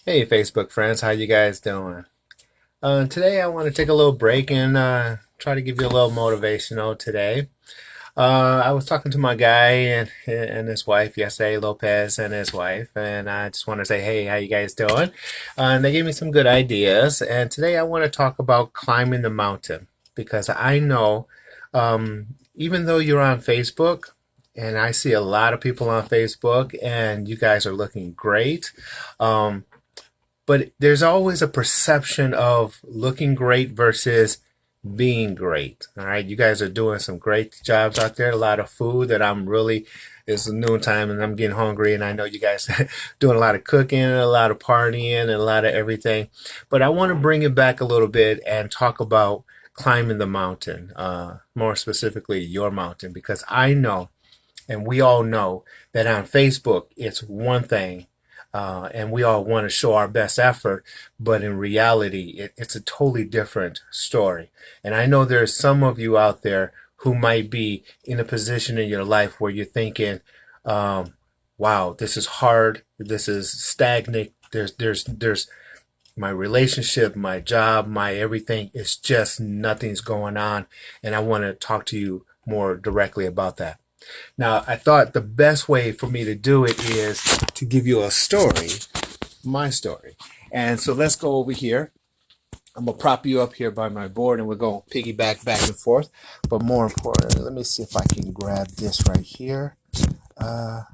Hey Facebook friends, how you guys doing? Today I want to take a little break and try to give you a little motivational today. I was talking to my guy and his wife yesterday, Lopez and his wife, and I just want to say, hey, how you guys doing? And they gave me some good ideas. And today I want to talk about climbing the mountain because I know, even though you're on Facebook, and I see a lot of people on Facebook, and you guys are looking great. Um, but there's always a perception of looking great versus being great. All right, you guys are doing some great jobs out there. A lot of food that I'm really, it's noontime and I'm getting hungry, and I know you guys doing a lot of cooking, a lot of partying, and a lot of everything. But I want to bring it back a little bit and talk about climbing the mountain, more specifically your mountain, because I know, and we all know that on Facebook it's one thing, and we all want to show our best effort, but in reality, it's a totally different story. And I know there's some of you out there who might be in a position in your life where you're thinking, "Wow, this is hard. This is stagnant. There's my relationship, my job, my everything. It's just nothing's going on." And I want to talk to you more directly about that. Now, I thought the best way for me to do it is to give you a story, my story. And so let's go over here. I'm going to prop you up here by my board and we're going to piggyback back and forth. But more importantly, let me see if I can grab this right here uh,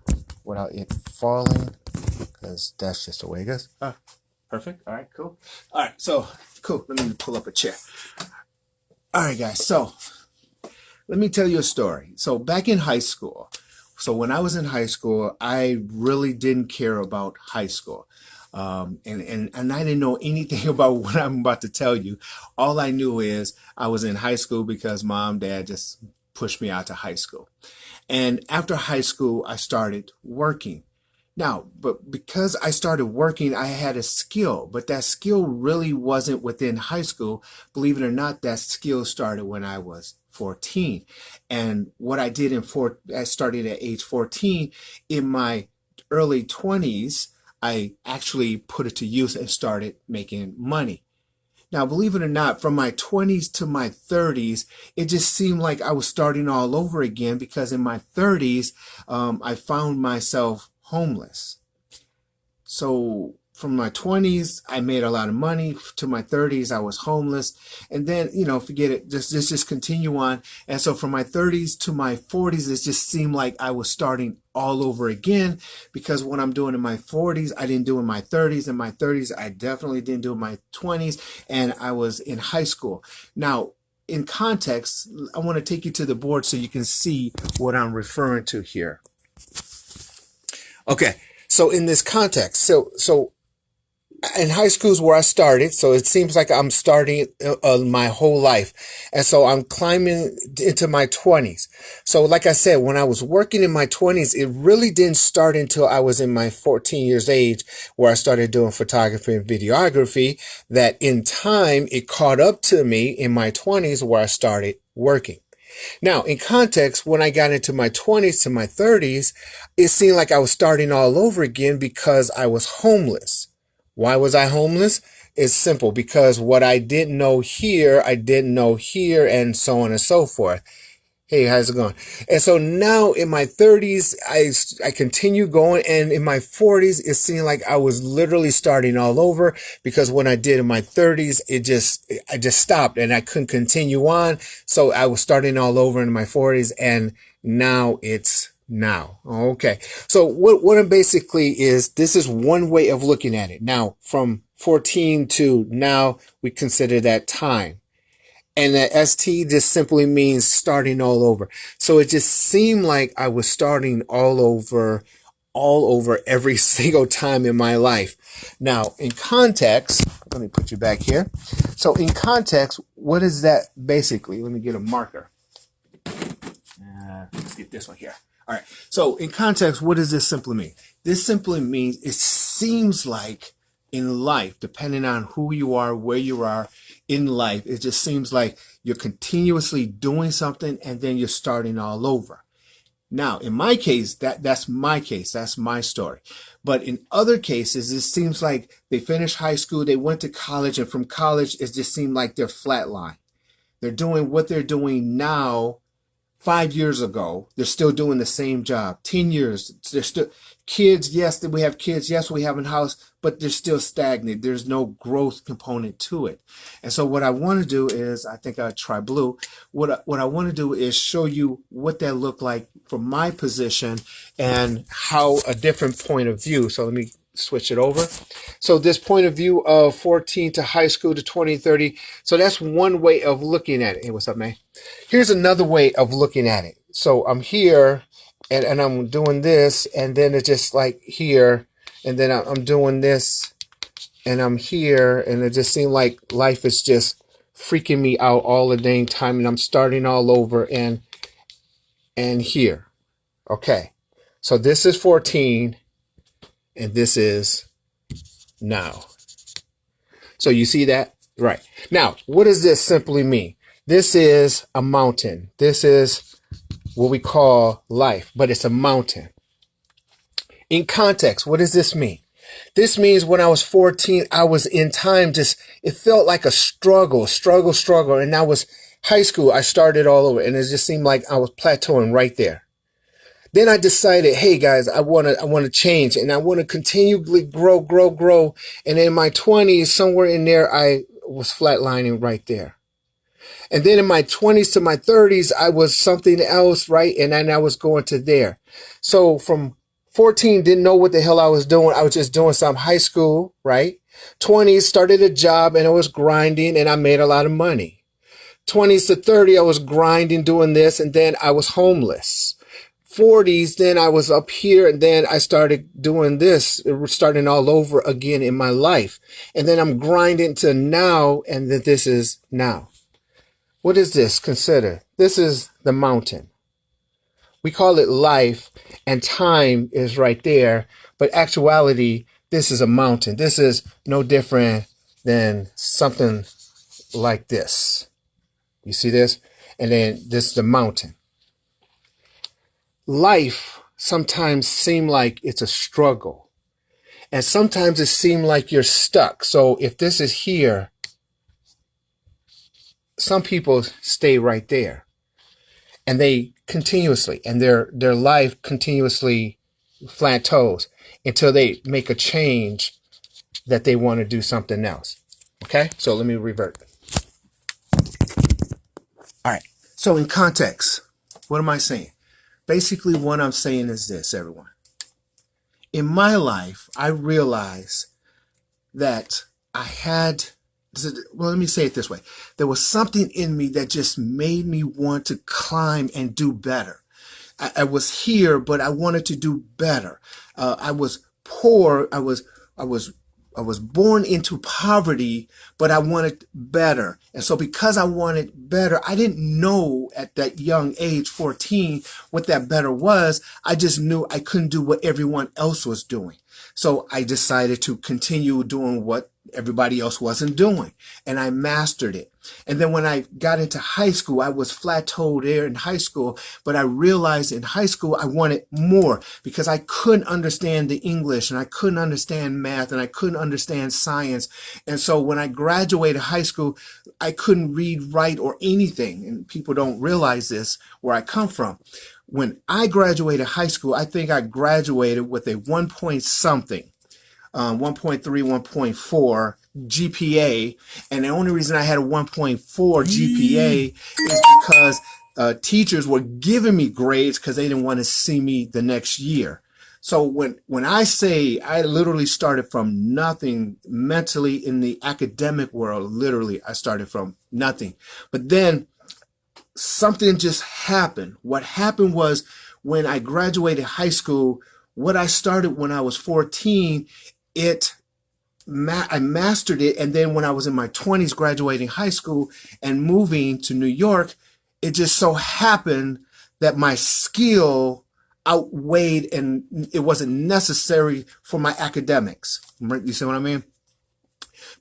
without it falling, because that's just the way it goes. Ah, perfect. All right, cool. All right, so cool. Let me pull up a chair. All right, guys. So let me tell you a story. So back in high school, so when I was in high school, I really didn't care about high school. And I didn't know anything about what I'm about to tell you. All I knew is I was in high school because mom, dad just pushed me out to high school. And after high school, I started working. Now, but because I started working, I had a skill, but that skill really wasn't within high school. Believe it or not, that skill started when I was 14. And what I did I started at age 14. In my early 20s, I actually put it to use and started making money. Now, believe it or not, from my 20s to my 30s, it just seemed like I was starting all over again because in my 30s, I found myself homeless. So from my 20s, I made a lot of money. To my 30s, I was homeless. And then, forget it. Just continue on. And so from my 30s to my 40s, it just seemed like I was starting all over again, because what I'm doing in my 40s, I didn't do in my 30s. In my 30s, I definitely didn't do in my 20s. And I was in high school. Now, in context, I want to take you to the board so you can see what I'm referring to here. Okay, so in this context, so in high school is where I started, so it seems like I'm starting my whole life, and so I'm climbing into my 20s. So, like I said, when I was working in my 20s, it really didn't start until I was in my 14 years age, where I started doing photography and videography. That in time it caught up to me in my 20s, where I started working. Now, in context, when I got into my 20s to my 30s, it seemed like I was starting all over again because I was homeless. Why was I homeless? It's simple, because what I didn't know here, I didn't know here, and so on and so forth. Hey, how's it going? And so now in my 30s, I continue going. And in my 40s, it seemed like I was literally starting all over, because when I did in my 30s, I just stopped and I couldn't continue on. So I was starting all over in my 40s, and now it's now. Okay. So what it basically is, this is one way of looking at it. Now, from 14 to now, we consider that time. And that ST just simply means starting all over. So it just seemed like I was starting all over every single time in my life. Now, in context, let me put you back here. So in context, what is that basically? Let me get a marker. Let's get this one here. All right. So in context, what does this simply mean? This simply means it seems like in life, depending on who you are, where you are in life, it just seems like you're continuously doing something and then you're starting all over. Now, in my case, that's my case. That's my story. But in other cases, it seems like they finished high school, they went to college, and from college, it just seemed like they're flatline. They're doing what they're doing now 5 years ago. They're still doing the same job. 10 years, they're still kids. Yes, we have kids. Yes, we have a house, but they're still stagnant. There's no growth component to it. And so what I want to do is, I think I'll try blue. What I want to do is show you what that looked like from my position and how a different point of view. So let me switch it over. So this point of view of 14 to high school to 2030. So that's one way of looking at it. Hey, what's up, man? Here's another way of looking at it. So I'm here and I'm doing this, and then it's just like here, and then I'm doing this and I'm here, and it just seemed like life is just freaking me out all the dang time, and I'm starting all over and here. Okay. So this is 14 and this is now. So you see that? Right. Now, what does this simply mean? This is a mountain. This is what we call life, but it's a mountain. In context, what does this mean? This means when I was 14, I was in time, it felt like a struggle. And that was high school. I started all over, and it just seemed like I was plateauing right there. Then I decided, hey guys, I want to change, and I want to continually grow. And in my 20s, somewhere in there, I was flatlining right there. And then in my 20s to my 30s, I was something else, right? And then I was going to there. So from 14, didn't know what the hell I was doing. I was just doing some high school, right? 20s, started a job, and I was grinding, and I made a lot of money. 20s to 30, I was grinding, doing this, and then I was homeless. 40s, then I was up here, and then I started doing this, starting all over again in my life. And then I'm grinding to now, and then this is now. What is this? Consider. This is the mountain. We call it life, and time is right there. But actuality, this is a mountain. This is no different than something like this. You see this? And then this is the mountain. Life sometimes seems like it's a struggle. And sometimes it seems like you're stuck. So if this is here, some people stay right there. And they continuously, and their life continuously plateaus until they make a change that they want to do something else. Okay? So let me revert. All right. So in context, what am I saying? Basically, what I'm saying is this, everyone. In my life, I realized that I had, well, let me say it this way. There was something in me that just made me want to climb and do better. I was here, but I wanted to do better. I was poor. I was born into poverty, but I wanted better. And so because I wanted better, I didn't know at that young age, 14, what that better was. I just knew I couldn't do what everyone else was doing. So I decided to continue doing what everybody else wasn't doing. And I mastered it. And then when I got into high school, I was plateaued there in high school, but I realized in high school I wanted more because I couldn't understand the English and I couldn't understand math and I couldn't understand science. And so when I graduated high school, I couldn't read, write, or anything. And people don't realize this where I come from. When I graduated high school, I think I graduated with a 1 point something. 1.3, 1.4 GPA. And the only reason I had a 1.4 GPA is because teachers were giving me grades because they didn't want to see me the next year. So when I say I literally started from nothing mentally in the academic world, literally I started from nothing. But then something just happened. What happened was when I graduated high school, what I started when I was 14, I mastered it. And then when I was in my 20s, graduating high school and moving to New York, it just so happened that my skill outweighed and it wasn't necessary for my academics. You see what I mean?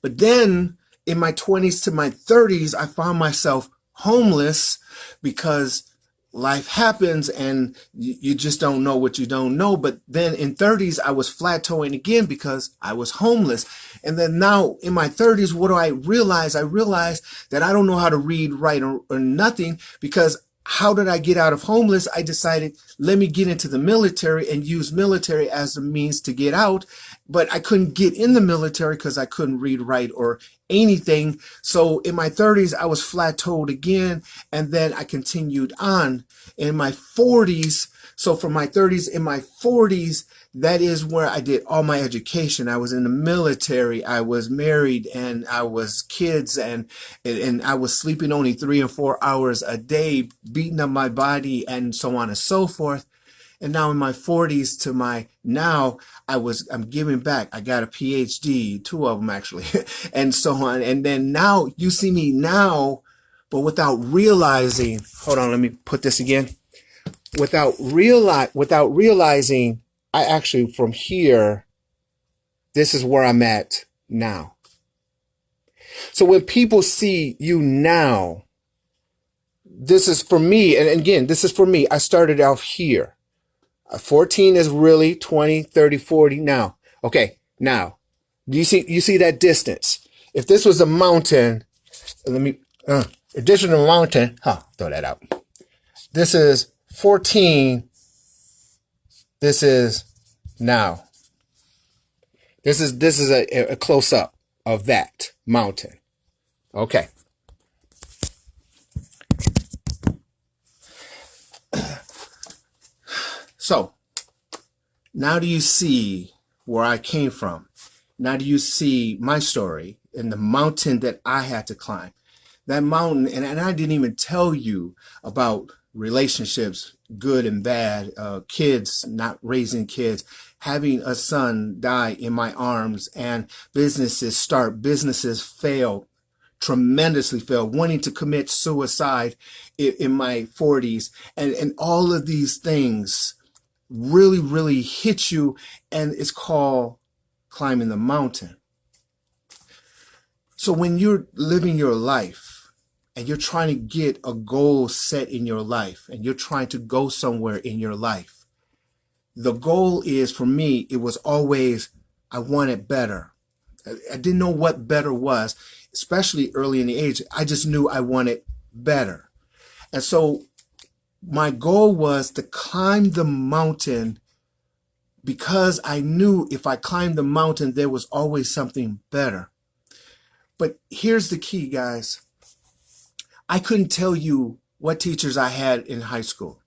But then in my 20s to my 30s, I found myself homeless because life happens and you just don't know what you don't know. But then in 30s, I was flat-toeing again because I was homeless. And then now in my 30s, what do I realize? I realized that I don't know how to read, write, or nothing, because how did I get out of homeless? I decided, let me get into the military and use military as a means to get out. But I couldn't get in the military because I couldn't read, write, or anything. So in my 30s, I was flat-toed again. And then I continued on in my 40s. So from my 30s, in my 40s, that is where I did all my education. I was in the military, I was married, and I was kids, and I was sleeping only 3 or 4 hours a day, beating up my body, and so on and so forth. And now in my 40s to my now, I'm giving back. I got a PhD, 2 of them actually, and so on. And then now you see me now, but without realizing, hold on, let me put this again. Without realizing, I actually, from here, this is where I'm at now. So when people see you now, this is for me. And again, this is for me. I started off here. 14 is really 20, 30, 40 now. Okay. Now, do you see that distance? If this was a mountain, additional mountain, throw that out. This is 14. This is now. This is a close up of that mountain. Okay. So now do you see where I came from? Now do you see my story and the mountain that I had to climb? That mountain, and I didn't even tell you about relationships, good and bad, kids, not raising kids, having a son die in my arms, and businesses fail, tremendously fail, wanting to commit suicide in my 40s, and all of these things really, really hit you, and it's called climbing the mountain. So when you're living your life and you're trying to get a goal set in your life and you're trying to go somewhere in your life, the goal is, for me, it was always, I wanted better. I didn't know what better was, especially early in the age. I just knew I wanted better. And so my goal was to climb the mountain, because I knew if I climbed the mountain, there was always something better. But here's the key, guys. I couldn't tell you what teachers I had in high school.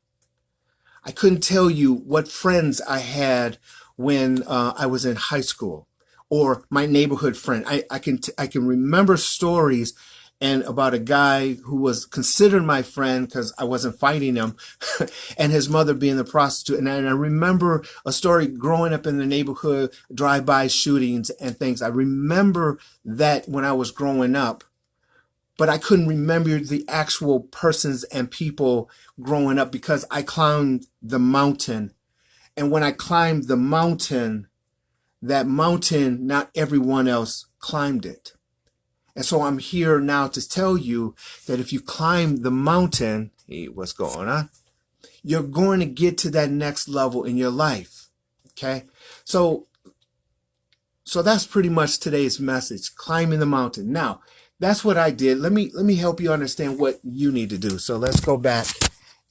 I couldn't tell you what friends I had when I was in high school, or my neighborhood friend. I can remember stories and about a guy who was considered my friend because I wasn't fighting him, and his mother being the prostitute. And I remember a story growing up in the neighborhood, drive-by shootings and things. I remember that when I was growing up, but I couldn't remember the actual persons and people growing up because I climbed the mountain. And when I climbed the mountain, that mountain, not everyone else climbed it. And so I'm here now to tell you that if you climb the mountain, hey, what's going on? You're going to get to that next level in your life. Okay? So that's pretty much today's message, climbing the mountain. Now, that's what I did. Let me help you understand what you need to do. So let's go back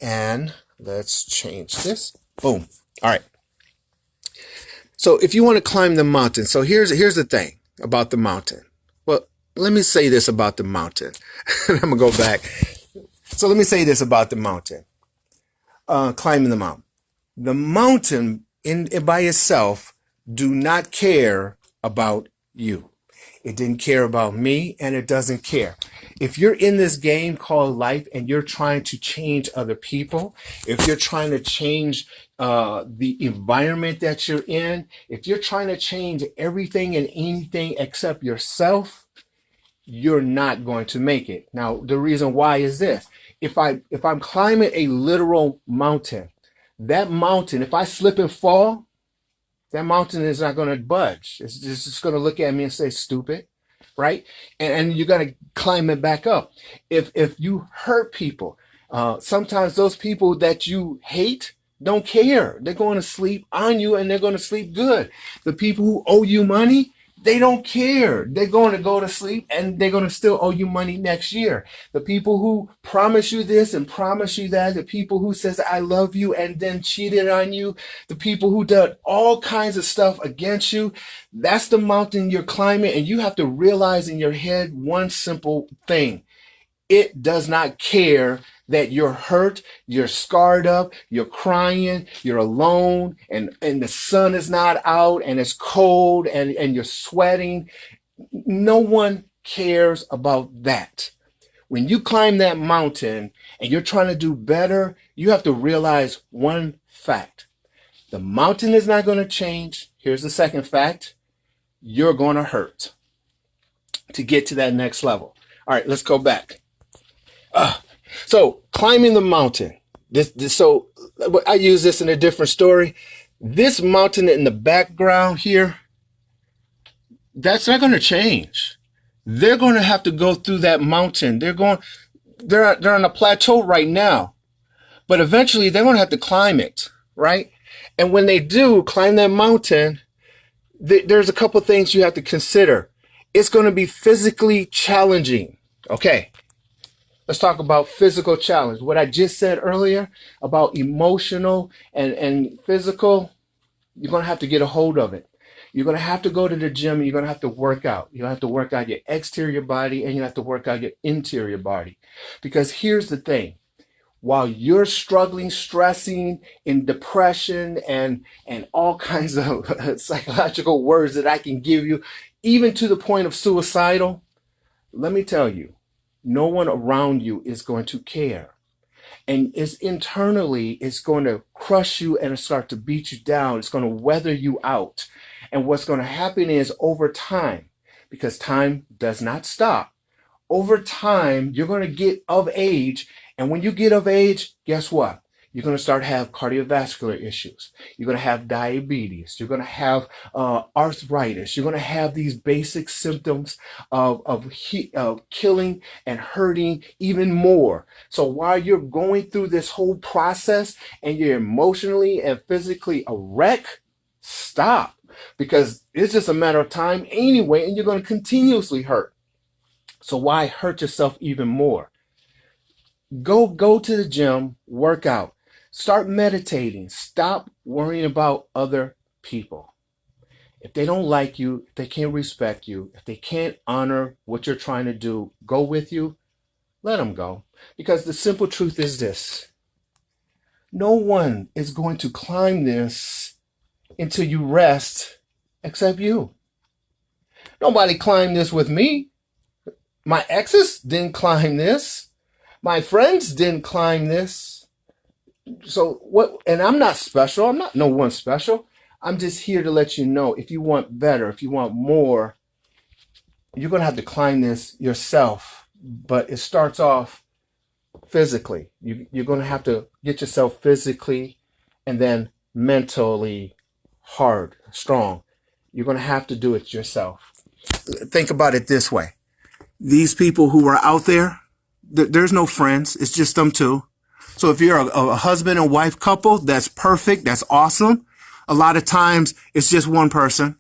and let's change this. Boom. All right. So if you want to climb the mountain, so here's the thing about the mountain. Well, let me say this about the mountain. I'm going to go back. So let me say this about the mountain. Climbing the mountain. The mountain by itself do not care about you. It didn't care about me, and it doesn't care. If you're in this game called life and you're trying to change other people, if you're trying to change the environment that you're in, if you're trying to change everything and anything except yourself, you're not going to make it. Now, the reason why is this. If I'm climbing a literal mountain, that mountain, if I slip and fall, that mountain is not going to budge. It's just going to look at me and say, stupid, right? And you got to climb it back up. If you hurt people, Sometimes those people that you hate don't care. They're going to sleep on you and they're going to sleep good. The people who owe you money, they don't care. They're going to go to sleep and they're going to still owe you money next year. The people who promise you this and promise you that, the people who says I love you and then cheated on you, the people who did all kinds of stuff against you, that's the mountain you're climbing. And you have to realize in your head one simple thing. It does not care that you're hurt, you're scarred up, you're crying, you're alone, and the sun is not out and it's cold and you're sweating. No one cares about that. When you climb that mountain and you're trying to do better, you have to realize one fact. The mountain is not going to change. Here's the second fact. You're going to hurt to get to that next level. All right, let's go back. So climbing the mountain. So I use this in a different story. This mountain in the background here, that's not going to change. They're going to have to go through that mountain. They're on a plateau right now, but eventually they're going to have to climb it, right? And when they do climb that mountain, there's a couple things you have to consider. It's going to be physically challenging. Okay. Let's talk about physical challenge. What I just said earlier about emotional and physical, you're going to have to get a hold of it. You're going to have to go to the gym and you're going to have to work out. You have to work out your exterior body and you have to work out your interior body. Because here's the thing. While you're struggling, stressing, in depression and all kinds of psychological words that I can give you, even to the point of suicidal, let me tell you, no one around you is going to care. And it's internally, it's going to crush you and start to beat you down. It's going to weather you out. And what's going to happen is over time, because time does not stop, over time, you're going to get of age. And when you get of age, guess what? You're going to start to have cardiovascular issues. You're going to have diabetes. You're going to have arthritis. You're going to have these basic symptoms of killing and hurting even more. So while you're going through this whole process and you're emotionally and physically a wreck, stop. Because it's just a matter of time anyway, and you're going to continuously hurt. So why hurt yourself even more? Go to the gym, work out. Start meditating. Stop worrying about other people. If they don't like you, if they can't respect you, if they can't honor what you're trying to do, go with you, let them go. Because the simple truth is this. No one is going to climb this until you rest except you. Nobody climbed this with me. My exes didn't climb this. My friends didn't climb this. So what? And I'm not special. I'm not no one special. I'm just here to let you know if you want better, if you want more, you're going to have to climb this yourself. But it starts off physically. You're going to have to get yourself physically and then mentally hard, strong. You're going to have to do it yourself. Think about it this way. These people who are out there, there's no friends. It's just them two. So if you're a husband and wife couple, that's perfect. That's awesome. A lot of times it's just one person.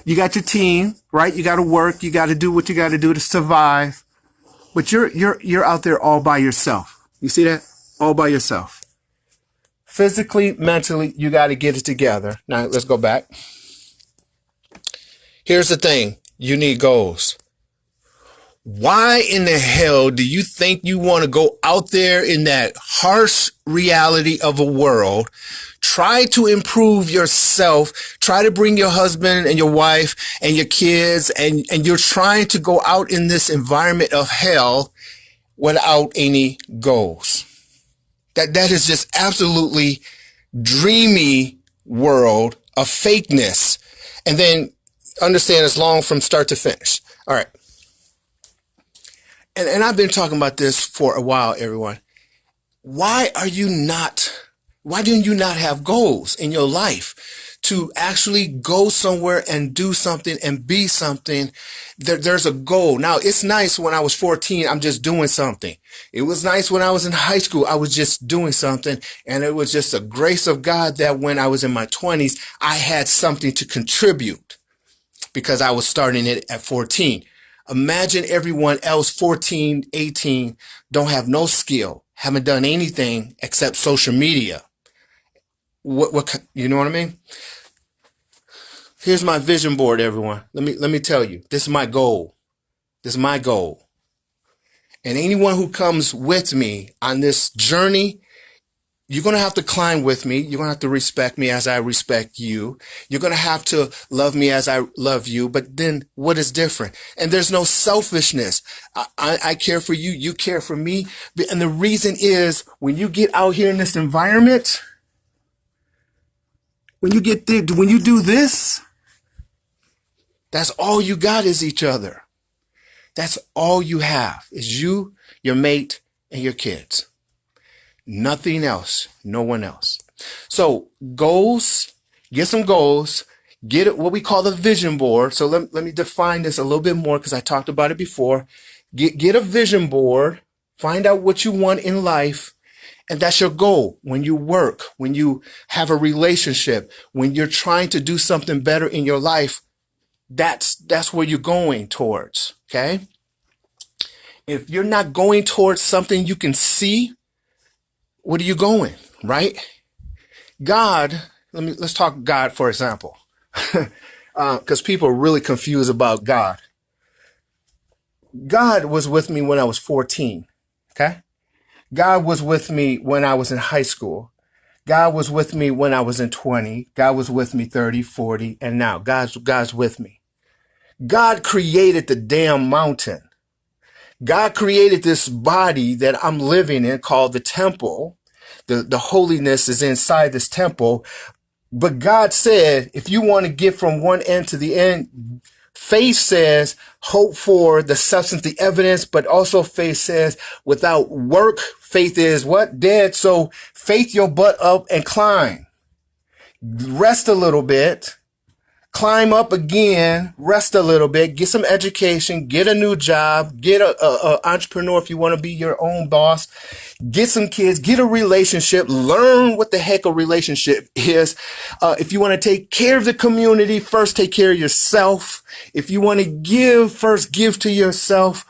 You got your team, right? You got to work. You got to do what you got to do to survive. But you're out there all by yourself. You see that? All by yourself. Physically, mentally, you got to get it together. Now let's go back. Here's the thing. You need goals. Why in the hell do you think you want to go out there in that harsh reality of a world, try to improve yourself, try to bring your husband and your wife and your kids, and you're trying to go out in this environment of hell without any goals? That is just absolutely dreamy world of fakeness. And then understand it's long from start to finish. All right. And I've been talking about this for a while, everyone. Why do you not have goals in your life to actually go somewhere and do something and be something. There's a goal. Now, it's nice when I was 14, I'm just doing something. It was nice when I was in high school, I was just doing something. And it was just a grace of God that when I was in my 20s, I had something to contribute because I was starting it at 14. Imagine everyone else, 14, 18, don't have no skill, haven't done anything except social media. You know what I mean? Here's my vision board, everyone. Let me tell you, this is my goal. This is my goal. And anyone who comes with me on this journey, you're going to have to climb with me. You're going to have to respect me as I respect you. You're going to have to love me as I love you. But then what is different? And there's no selfishness. I care for you. You care for me. And the reason is when you get out here in this environment, when you do this, that's all you got is each other. That's all you have is you, your mate, and your kids. Nothing else. No one else. So goals, get some goals, get it, what we call the vision board. So let me define this a little bit more because I talked about it before. Get a vision board, find out what you want in life. And that's your goal when you work, when you have a relationship, when you're trying to do something better in your life. That's where you're going towards. Okay. If you're not going towards something you can see, what are you going? Right? God, let's talk God, for example, because people are really confused about God. God was with me when I was 14. Okay. God was with me when I was in high school. God was with me when I was in 20. God was with me 30, 40, and now God's with me. God created the damn mountain. God created this body that I'm living in called the temple. The holiness is inside this temple. But God said, if you want to get from one end to the end, faith says, hope for the substance, the evidence, but also faith says, without work, faith is what? Dead. So faith your butt up and climb. Rest a little bit. Climb up again, rest a little bit, get some education, get a new job, get a entrepreneur if you want to be your own boss, get some kids, get a relationship, learn what the heck a relationship is. If you want to take care of the community, first take care of yourself. If you want to give, first give to yourself.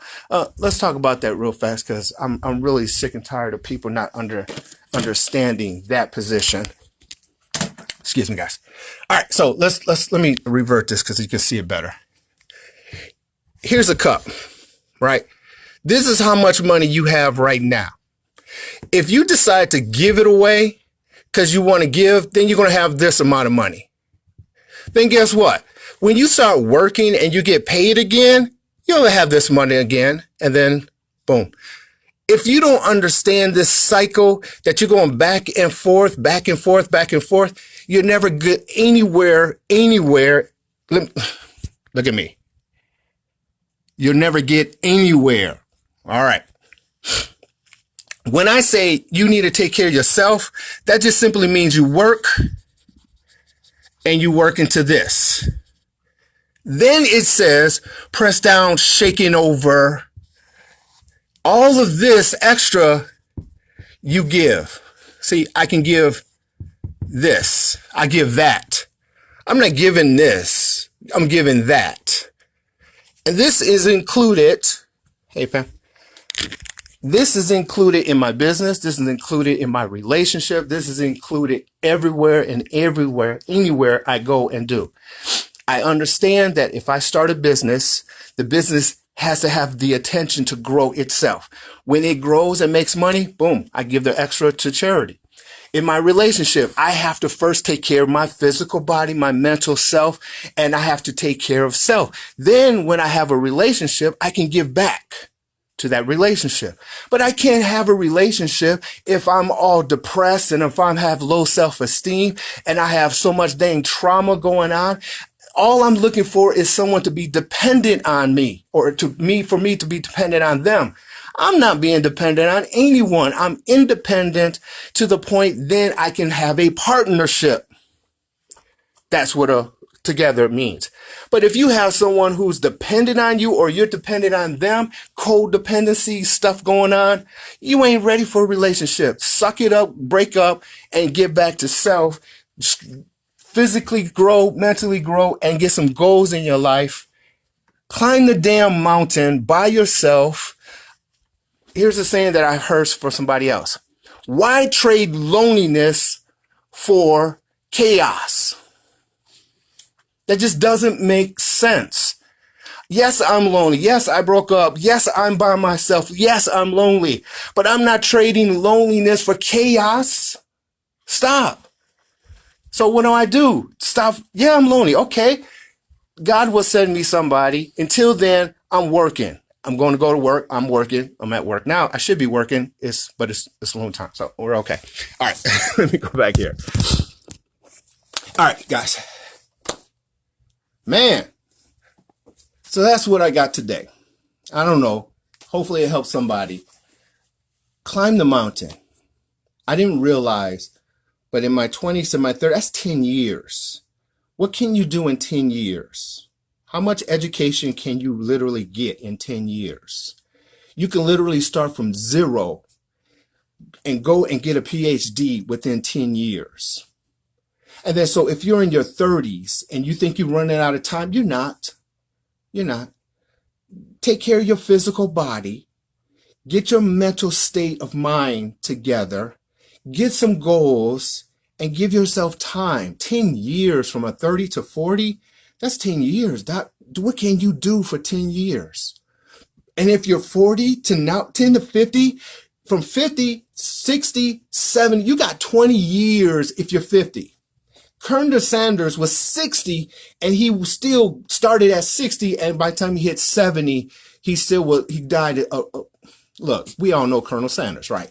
Let's talk about that real fast because I'm really sick and tired of people not understanding that position. Excuse me, guys. All right, so let me revert this because you can see it better. Here's a cup, right? This is how much money you have right now. If you decide to give it away because you want to give, then you're going to have this amount of money. Then guess what? When you start working and you get paid again, you'll have this money again, and then boom. If you don't understand this cycle that you're going back and forth, back and forth, back and forth, you'll never get anywhere. Look at me. You'll never get anywhere. All right. When I say you need to take care of yourself, that just simply means you work and you work into this. Then it says, press down, shaking over. All of this extra you give. See, I can give this. I give that. I'm not giving this. I'm giving that. And this is included. Hey, Pam. This is included in my business. This is included in my relationship. This is included everywhere and anywhere I go and do. I understand that if I start a business, the business has to have the attention to grow itself. When it grows and makes money, boom, I give the extra to charity. In my relationship, I have to first take care of my physical body, my mental self, and I have to take care of self. Then when I have a relationship, I can give back to that relationship. But I can't have a relationship if I'm all depressed and if I have low self-esteem and I have so much dang trauma going on. All I'm looking for is someone to be dependent on me or for me to be dependent on them. I'm not being dependent on anyone. I'm independent to the point then I can have a partnership. That's what a together means. But if you have someone who's dependent on you or you're dependent on them, codependency stuff going on, you ain't ready for a relationship. Suck it up, break up, and get back to self. Physically grow, mentally grow, and get some goals in your life. Climb the damn mountain by yourself. Here's a saying that I heard for somebody else. Why trade loneliness for chaos? That just doesn't make sense. Yes, I'm lonely. Yes, I broke up. Yes, I'm by myself. Yes, I'm lonely. But I'm not trading loneliness for chaos. Stop. So what do? Stop. Yeah, I'm lonely. Okay. God will send me somebody. Until then, I'm working. I'm going to go to work. I'm working. I'm at work now. I should be working. But it's a long time. So we're okay. All right. Let me go back here. All right, guys. Man. So that's what I got today. I don't know. Hopefully it helps somebody. Climb the mountain. I didn't realize, but in my 20s and my 30s, that's 10 years. What can you do in 10 years? How much education can you literally get in 10 years? You can literally start from zero and go and get a PhD within 10 years. And then so if you're in your 30s and you think you're running out of time, you're not. You're not. Take care of your physical body. Get your mental state of mind together. Get some goals and give yourself time. 10 years from a 30 to 40, that's 10 years. What can you do for 10 years? And if you're 40 to now 10 to 50, from 50, 60, 70, you got 20 years if you're 50. Colonel Sanders was 60 and he still started at 60. And by the time he hit 70, he died. Look, we all know Colonel Sanders, right?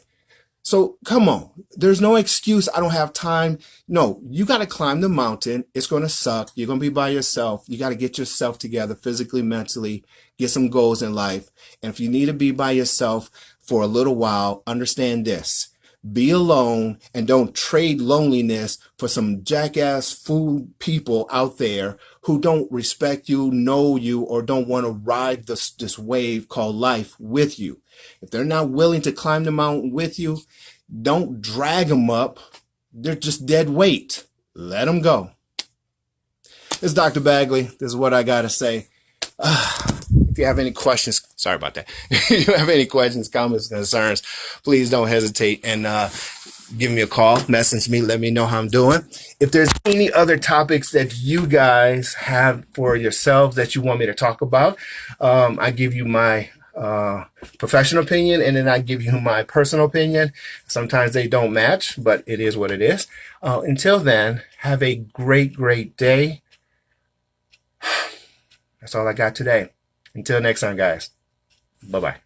So come on, there's no excuse. I don't have time. No, you got to climb the mountain. It's going to suck. You're going to be by yourself. You got to get yourself together physically, mentally, get some goals in life. And if you need to be by yourself for a little while, understand this. Be alone and don't trade loneliness for some jackass fool people out there who don't respect you, know you, or don't want to ride this wave called life with you. If they're not willing to climb the mountain with you, don't drag them up. They're just dead weight. Let them go. This is Dr. Bagley. This is what I got to say. If you have any questions, sorry about that. If you have any questions, comments, concerns, please don't hesitate and give me a call, message me, let me know how I'm doing. If there's any other topics that you guys have for yourselves that you want me to talk about, I give you my professional opinion and then I give you my personal opinion. Sometimes they don't match, but it is what it is. Until then, have a great, great day. That's all I got today. Until next time, guys. Bye-bye.